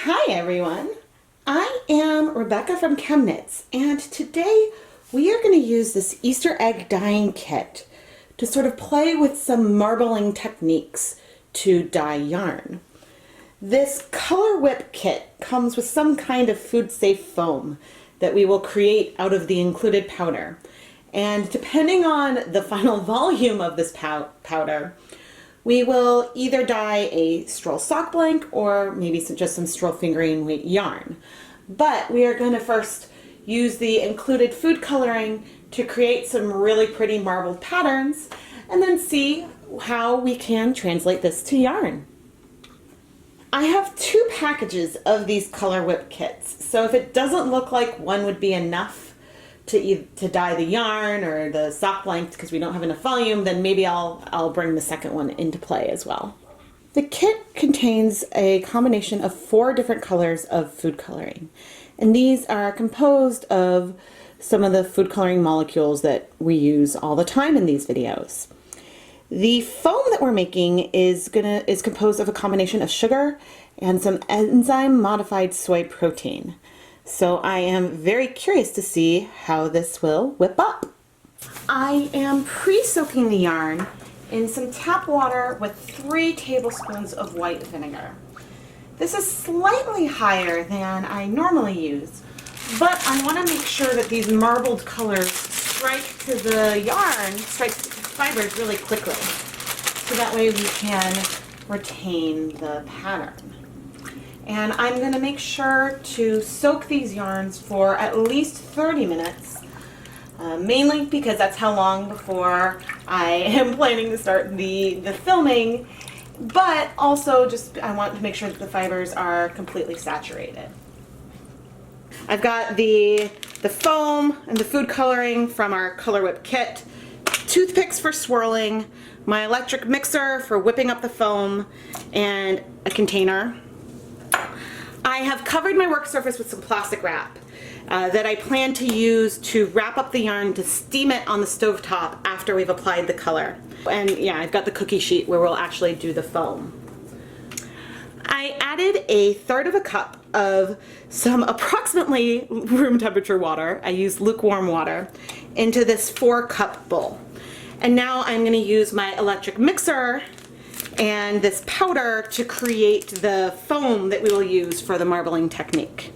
Hi everyone, I am Rebecca from ChemKnits, and today we are going to use this Easter egg dyeing kit to sort of play with some marbling techniques to dye yarn. This color whip kit comes with some kind of food safe foam that we will create out of the included powder, and depending on the final volume of this powder, we will either dye a straw sock blank or maybe just some straw fingering weight yarn. But we are going to first use the included food coloring to create some really pretty marbled patterns and then see how we can translate this to yarn. I have two packages of these color whip kits, so if it doesn't look like one would be enough to dye the yarn or the sock blank because we don't have enough volume, then maybe I'll bring the second one into play as well. The kit contains a combination of 4 different colors of food coloring, and these are composed of some of the food coloring molecules that we use all the time in these videos. The foam that we're making is composed of a combination of sugar and some enzyme modified soy protein. So I am very curious to see how this will whip up. I am pre-soaking the yarn in some tap water with 3 tablespoons of white vinegar. This is slightly higher than I normally use, but I want to make sure that these marbled colors strike to the yarn, strike to the fibers really quickly, so that way we can retain the pattern. And I'm going to make sure to soak these yarns for at least 30 minutes, mainly because that's how long before I am planning to start the filming, but also just I want to make sure that the fibers are completely saturated. I've got the foam and the food coloring from our Color Whip kit, toothpicks for swirling, my electric mixer for whipping up the foam, and a container. I have covered my work surface with some plastic wrap that I plan to use to wrap up the yarn to steam it on the stovetop after we've applied the color. And yeah, I've got the cookie sheet where we'll actually do the foam. I added 1/3 cup of some approximately room temperature water, I used lukewarm water, into this 4-cup bowl. And now I'm going to use my electric mixer and this powder to create the foam that we will use for the marbling technique.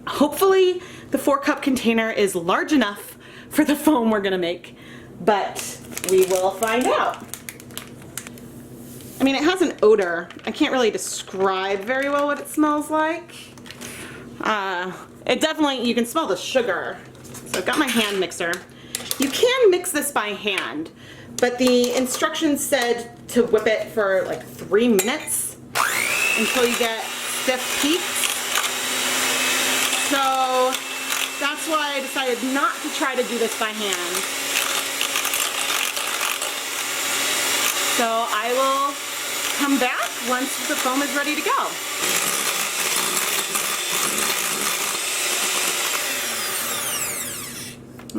Hopefully the 4-cup container is large enough for the foam we're going to make, but we will find out. I mean, it has an odor. I can't really describe very well what it smells like. It definitely, you can smell the sugar. So I've got my hand mixer. You can mix this by hand, but the instructions said to whip it for like 3 minutes until you get stiff peaks. So that's why I decided not to try to do this by hand. So I will come back once the foam is ready to go.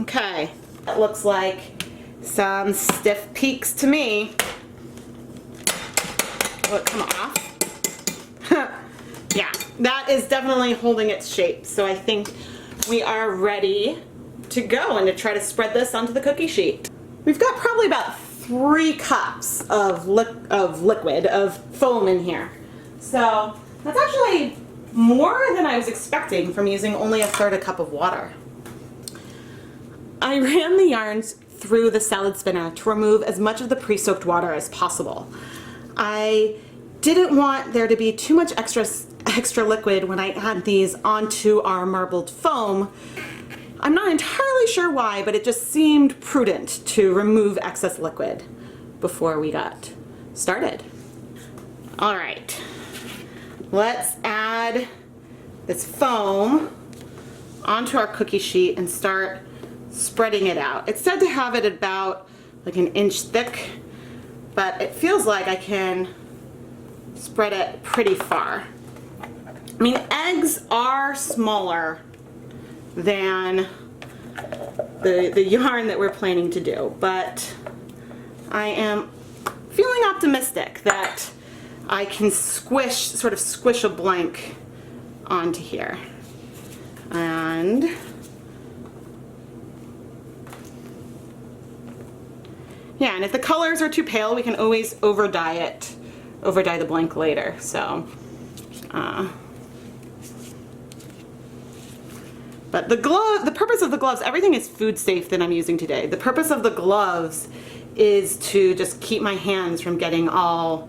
Okay, that looks like some stiff peaks to me. Will it come off? Yeah, that is definitely holding its shape. So I think we are ready to go and to try to spread this onto the cookie sheet. We've got probably about 3 cups of liquid, of foam in here. So that's actually more than I was expecting from using only 1/3 cup of water. I ran the yarns through the salad spinner to remove as much of the pre-soaked water as possible. I didn't want there to be too much extra liquid when I add these onto our marbled foam. I'm not entirely sure why, but it just seemed prudent to remove excess liquid before we got started. All right, let's add this foam onto our cookie sheet and start spreading it out. It's said to have it about like 1 inch thick, but it feels like I can spread it pretty far. I mean, eggs are smaller than the yarn that we're planning to do, but I am feeling optimistic that I can sort of squish a blank onto here. And yeah, and if the colors are too pale, we can always over-dye it, over-dye the blank later. So, but the purpose of the gloves, everything is food safe that I'm using today. The purpose of the gloves is to just keep my hands from getting all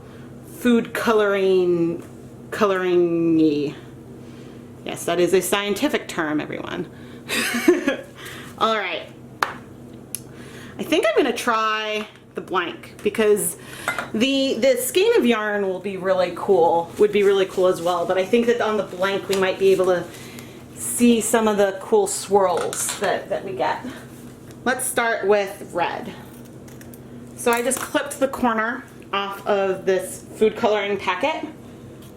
food coloring-y. Yes, that is a scientific term, everyone. All right. I think I'm gonna try the blank because the skein of yarn will be really cool, would be really cool as well, but I think that on the blank we might be able to see some of the cool swirls that we get. Let's start with red. So I just clipped the corner off of this food coloring packet.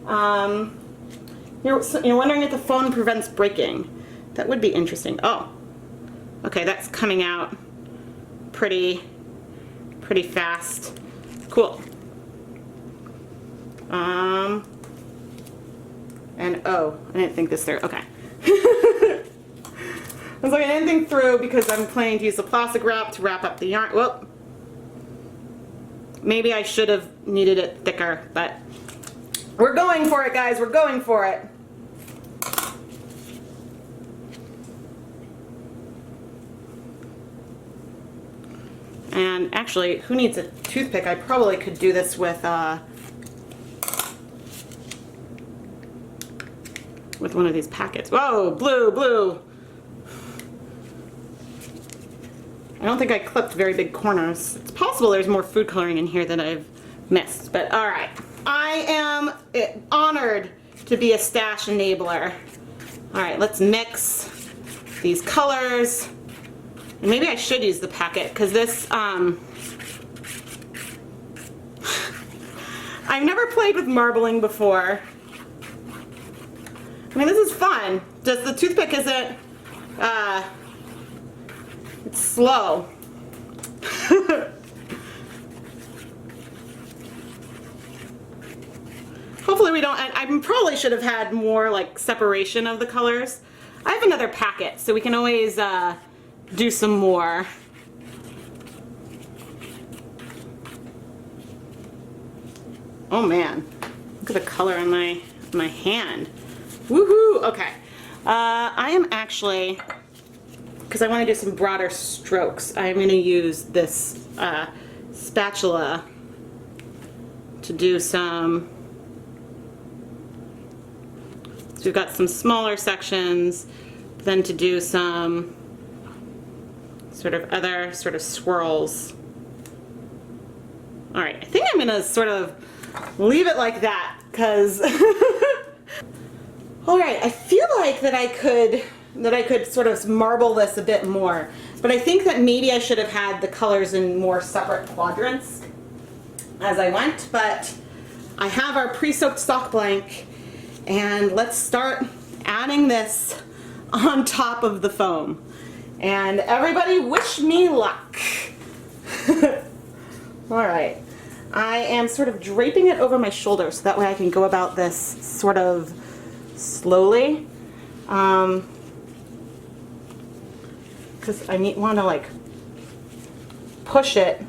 You're wondering if the foam prevents breaking. That would be interesting. Oh, okay, that's coming out pretty fast. Cool. And oh, I didn't think this through. Okay. I was like, I didn't think through because I'm planning to use the plastic wrap to wrap up the yarn. Whoop. Maybe I should have needed it thicker, but we're going for it, guys. We're going for it. And actually, who needs a toothpick? I probably could do this with one of these packets. Whoa, blue, blue. I don't think I clipped very big corners. It's possible there's more food coloring in here that I've missed, but all right. I am honored to be a stash enabler. All right, let's mix these colors. And maybe I should use the packet because this, I've never played with marbling before. I mean, this is fun. Just the toothpick isn't, it's slow. Hopefully we don't, I probably should have had more like separation of the colors. I have another packet, so we can always do some more. Oh man, look at the color on my hand. Woohoo! Okay, I am actually, because I want to do some broader strokes, I'm going to use this spatula to do some. So we've got some smaller sections, then to do some other sort of swirls. All right, I think I'm gonna sort of leave it like that because all right, I feel like that I could sort of marble this a bit more, but I think that maybe I should have had the colors in more separate quadrants as I went, but I have our pre-soaked sock blank, and let's start adding this on top of the foam. And everybody wish me luck. All right, I am sort of draping it over my shoulder so that way I can go about this sort of slowly. Because I want to like push it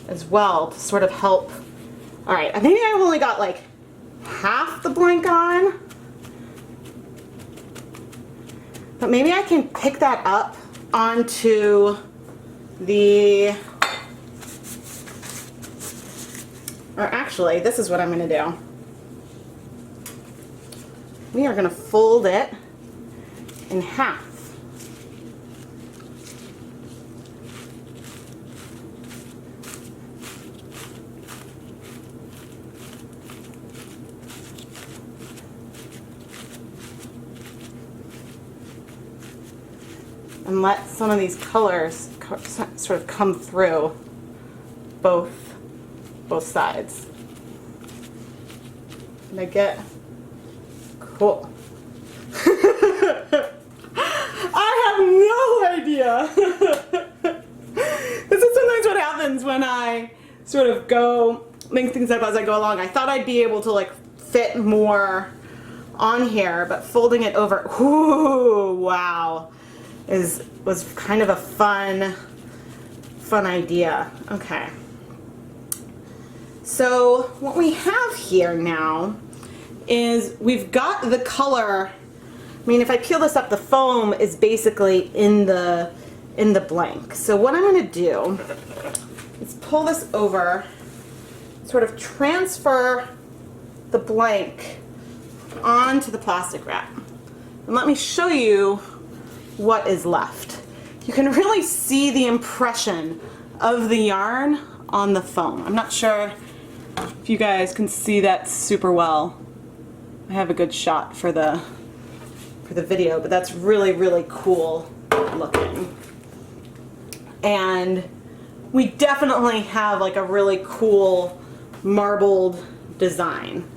as well to sort of help. All right, maybe I've only got like half the blank on. But maybe I can pick that up onto the, or actually, this is what I'm going to do. We are going to fold it in half. And let some of these colors sort of come through both sides. And I get cool. I have no idea. This is sometimes what happens when I sort of make things up as I go along. I thought I'd be able to like fit more on here, but folding it over, ooh, wow, was kind of a fun idea. Okay. So what we have here now is we've got the color. I mean, if I peel this up, the foam is basically in the blank. So what I'm going to do is pull this over, sort of transfer the blank onto the plastic wrap. And let me show you what is left. You can really see the impression of the yarn on the foam. I'm not sure if you guys can see that super well. I have a good shot for the video, but that's really, really cool looking. And we definitely have like a really cool marbled design.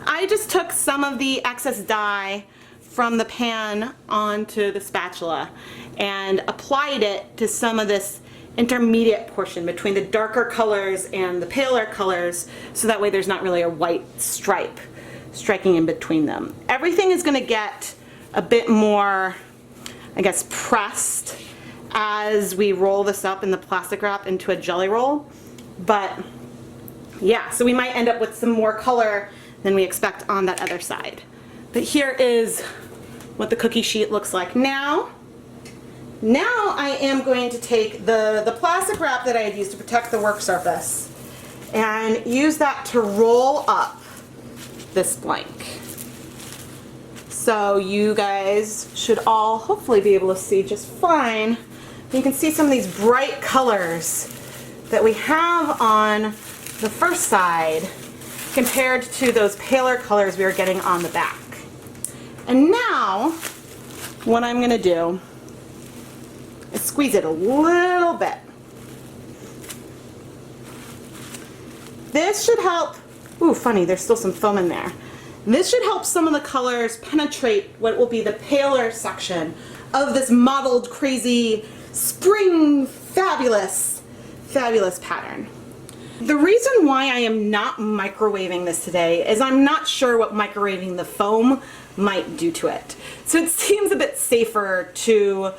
I just took some of the excess dye from the pan onto the spatula and applied it to some of this intermediate portion between the darker colors and the paler colors, so that way there's not really a white stripe striking in between them. Everything is going to get a bit more, I guess, pressed as we roll this up in the plastic wrap into a jelly roll. But yeah, so we might end up with some more color than we expect on that other side. But here is what the cookie sheet looks like now. Now I am going to take the plastic wrap that I had used to protect the work surface and use that to roll up this blank. So you guys should all hopefully be able to see just fine. You can see some of these bright colors that we have on the first side compared to those paler colors we were getting on the back. And now what I'm going to do is squeeze it a little bit. This should help. Ooh, funny, there's still some foam in there. This should help some of the colors penetrate what will be the paler section of this mottled, crazy, spring, fabulous pattern. The reason why I am not microwaving this today is I'm not sure what microwaving the foam might do to it. So it seems a bit safer to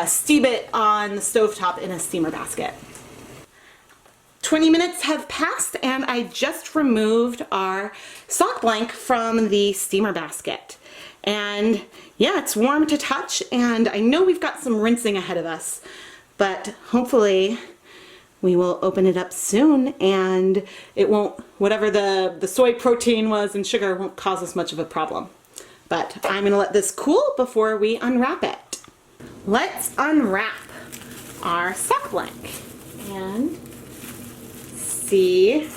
steam it on the stovetop in a steamer basket. 20 minutes have passed and I just removed our sock blank from the steamer basket. And yeah, it's warm to touch and I know we've got some rinsing ahead of us, but hopefully we will open it up soon and it won't, whatever the soy protein was and sugar won't cause us much of a problem. But I'm gonna let this cool before we unwrap it. Let's unwrap our sock blank and see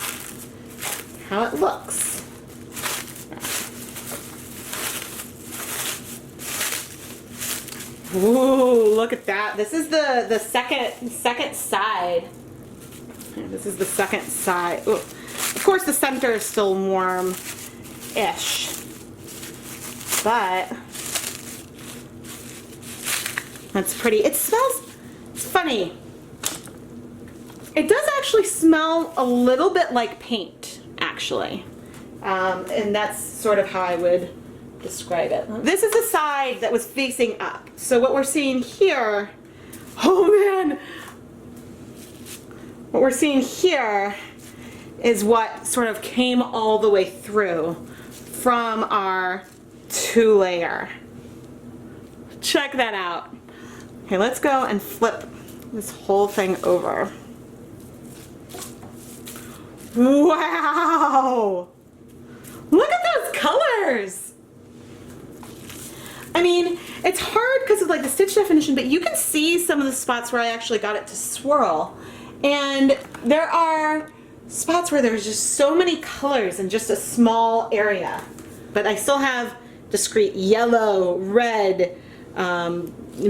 how it looks. Ooh, look at that. This is the second side. This is the second side. Ooh. Of course the center is still warm-ish, but that's pretty. It smells, it's funny. It does actually smell a little bit like paint, actually. And that's sort of how I would describe it. This is the side that was facing up. So what we're seeing here, oh man, what we're seeing here is what sort of came all the way through from our 2-layer. Check that out. Okay, let's go and flip this whole thing over. Wow! Look at those colors! I mean, it's hard because of like the stitch definition, but you can see some of the spots where I actually got it to swirl. And there are spots where there's just so many colors in just a small area. But I still have discrete yellow, red,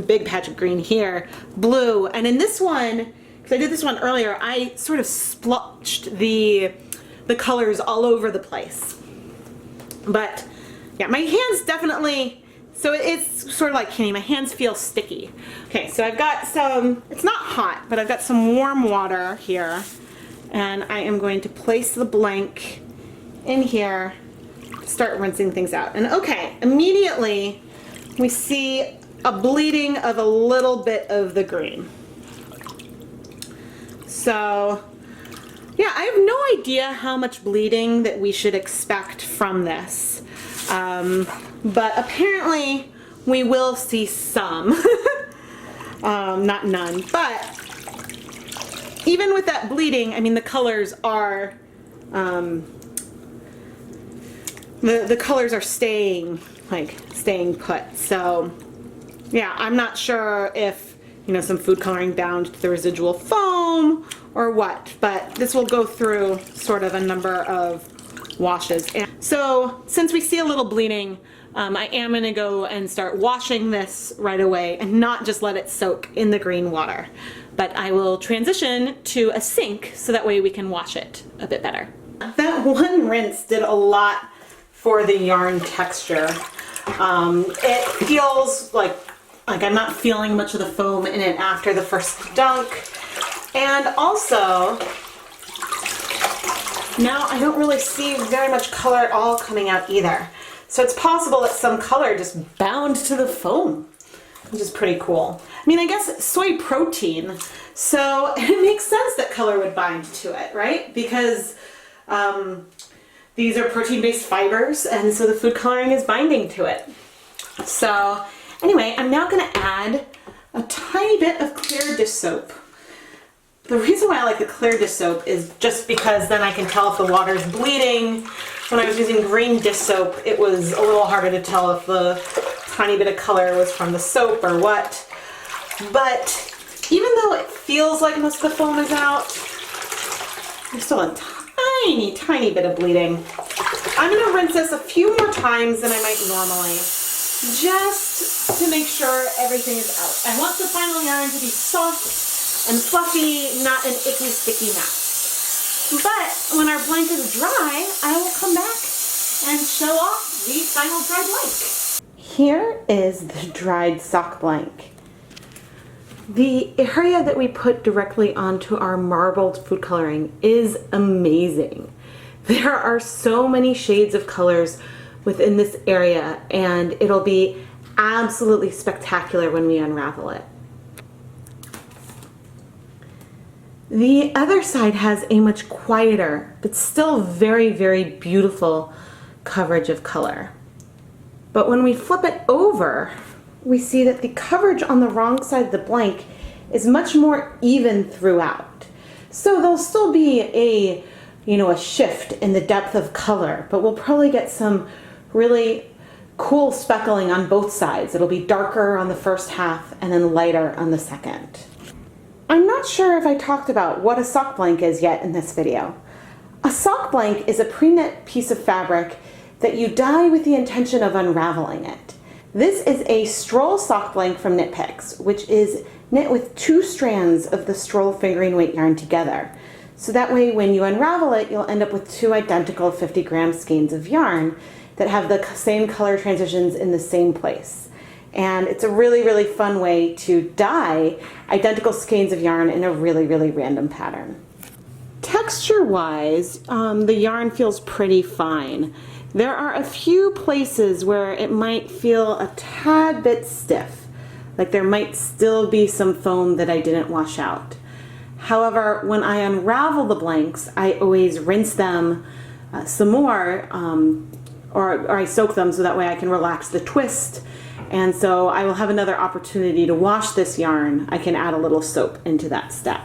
big patch of green here, blue, and in this one, because I did this one earlier, I sort of splotched the colors all over the place. But yeah, my hands definitely, so it's sort of like candy, my hands feel sticky. Okay, so I've got some, it's not hot, but I've got some warm water here, and I am going to place the blank in here start rinsing things out. And okay, immediately we see a bleeding of a little bit of the green. So yeah, I have no idea how much bleeding that we should expect from this. But apparently we will see some, not none, but even with that bleeding, I mean, the colors are, the colors are staying put. So yeah, I'm not sure if, you know, some food coloring bound to the residual foam or what, but this will go through sort of a number of washes. And so since we see a little bleeding, I am going to go and start washing this right away and not just let it soak in the green water. But I will transition to a sink so that way we can wash it a bit better. That one rinse did a lot for the yarn texture. It feels like I'm not feeling much of the foam in it after the first dunk. And also, now I don't really see very much color at all coming out either. So it's possible that some color just bound to the foam, which is pretty cool. I mean, I guess it's soy protein, so it makes sense that color would bind to it, right? Because these are protein-based fibers, and so the food coloring is binding to it. So anyway, I'm now going to add a tiny bit of clear dish soap. The reason why I like the clear dish soap is just because then I can tell if the water is bleeding. When I was using green dish soap, it was a little harder to tell if the tiny bit of color was from the soap or what. But even though it feels like most of the foam is out, there's still a tiny, tiny bit of bleeding. I'm going to rinse this a few more times than I might normally, just to make sure everything is out. I want the final yarn to be soft and fluffy, not an icky, sticky mess. But when our blank is dry, I will come back and show off the final dry blank. Here is the dried sock blank. The area that we put directly onto our marbled food coloring is amazing. There are so many shades of colors within this area, and it'll be absolutely spectacular when we unravel it. The other side has a much quieter, but still very, very beautiful coverage of color. But when we flip it over, we see that the coverage on the wrong side of the blank is much more even throughout. So there'll still be a shift in the depth of color, but we'll probably get some really cool speckling on both sides. It'll be darker on the first half and then lighter on the second. I'm not sure if I talked about what a sock blank is yet in this video. A sock blank is a pre-knit piece of fabric that you dye with the intention of unraveling it. This is a stroll sock blank from Knit Picks, which is knit with 2 strands of the stroll fingering weight yarn together. So that way when you unravel it, you'll end up with 2 identical 50-gram skeins of yarn that have the same color transitions in the same place. And it's a really, really fun way to dye identical skeins of yarn in a really, really random pattern. Texture-wise, the yarn feels pretty fine. There are a few places where it might feel a tad bit stiff, like there might still be some foam that I didn't wash out. However, when I unravel the blanks, I always rinse them some more, or I soak them so that way I can relax the twist. And so I will have another opportunity to wash this yarn. I can add a little soap into that step.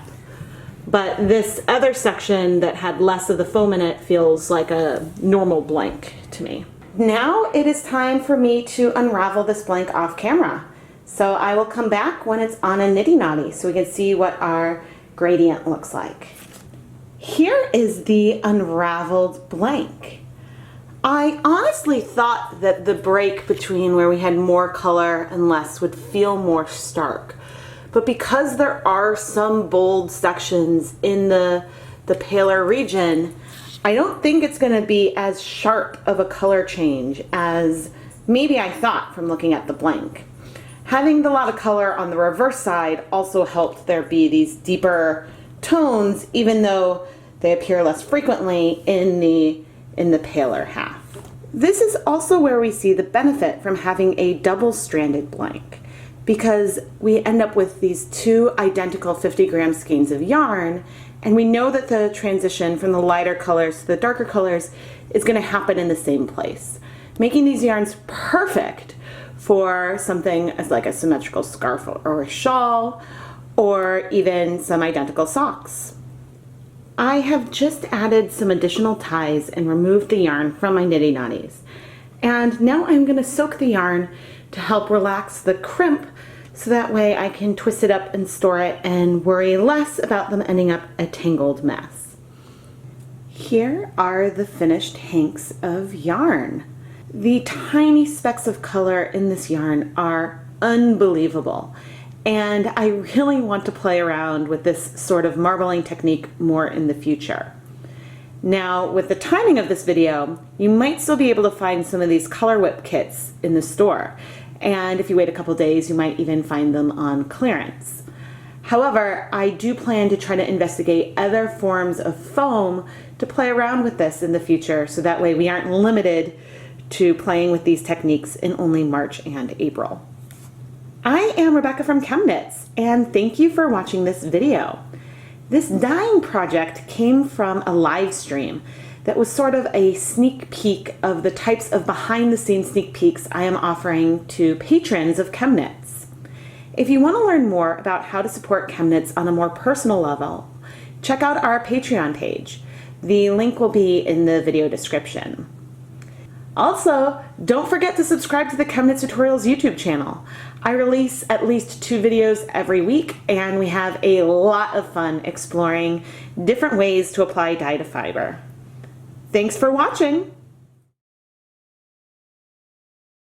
But this other section that had less of the foam in it feels like a normal blank to me. Now it is time for me to unravel this blank off camera. So I will come back when it's on a niddy noddy so we can see what our gradient looks like. Here is the unraveled blank. I honestly thought that the break between where we had more color and less would feel more stark. But because there are some bold sections in the paler region, I don't think it's going to be as sharp of a color change as maybe I thought from looking at the blank. Having a lot of color on the reverse side also helped there be these deeper tones, even though they appear less frequently in the paler half. This is also where we see the benefit from having a double-stranded blank, because we end up with these two identical 50-gram skeins of yarn, and we know that the transition from the lighter colors to the darker colors is going to happen in the same place, making these yarns perfect for something as like a symmetrical scarf or a shawl, or even some identical socks. I have just added some additional ties and removed the yarn from my niddy noddies. And now I'm going to soak the yarn to help relax the crimp, so that way I can twist it up and store it and worry less about them ending up a tangled mess. Here are the finished hanks of yarn. The tiny specks of color in this yarn are unbelievable. And I really want to play around with this sort of marbling technique more in the future. Now, with the timing of this video, you might still be able to find some of these color whip kits in the store. And if you wait a couple days, you might even find them on clearance. However, I do plan to try to investigate other forms of foam to play around with this in the future, so that way we aren't limited to playing with these techniques in only March and April. I am Rebecca from ChemKnits, and thank you for watching this video. This dyeing project came from a live stream that was sort of a sneak peek of the types of behind-the-scenes sneak peeks I am offering to patrons of ChemKnits. If you want to learn more about how to support ChemKnits on a more personal level, check out our Patreon page. The link will be in the video description. Also, don't forget to subscribe to the ChemKnits Tutorials YouTube channel. I release at least 2 videos every week, and we have a lot of fun exploring different ways to apply dye to fiber. Thanks for watching!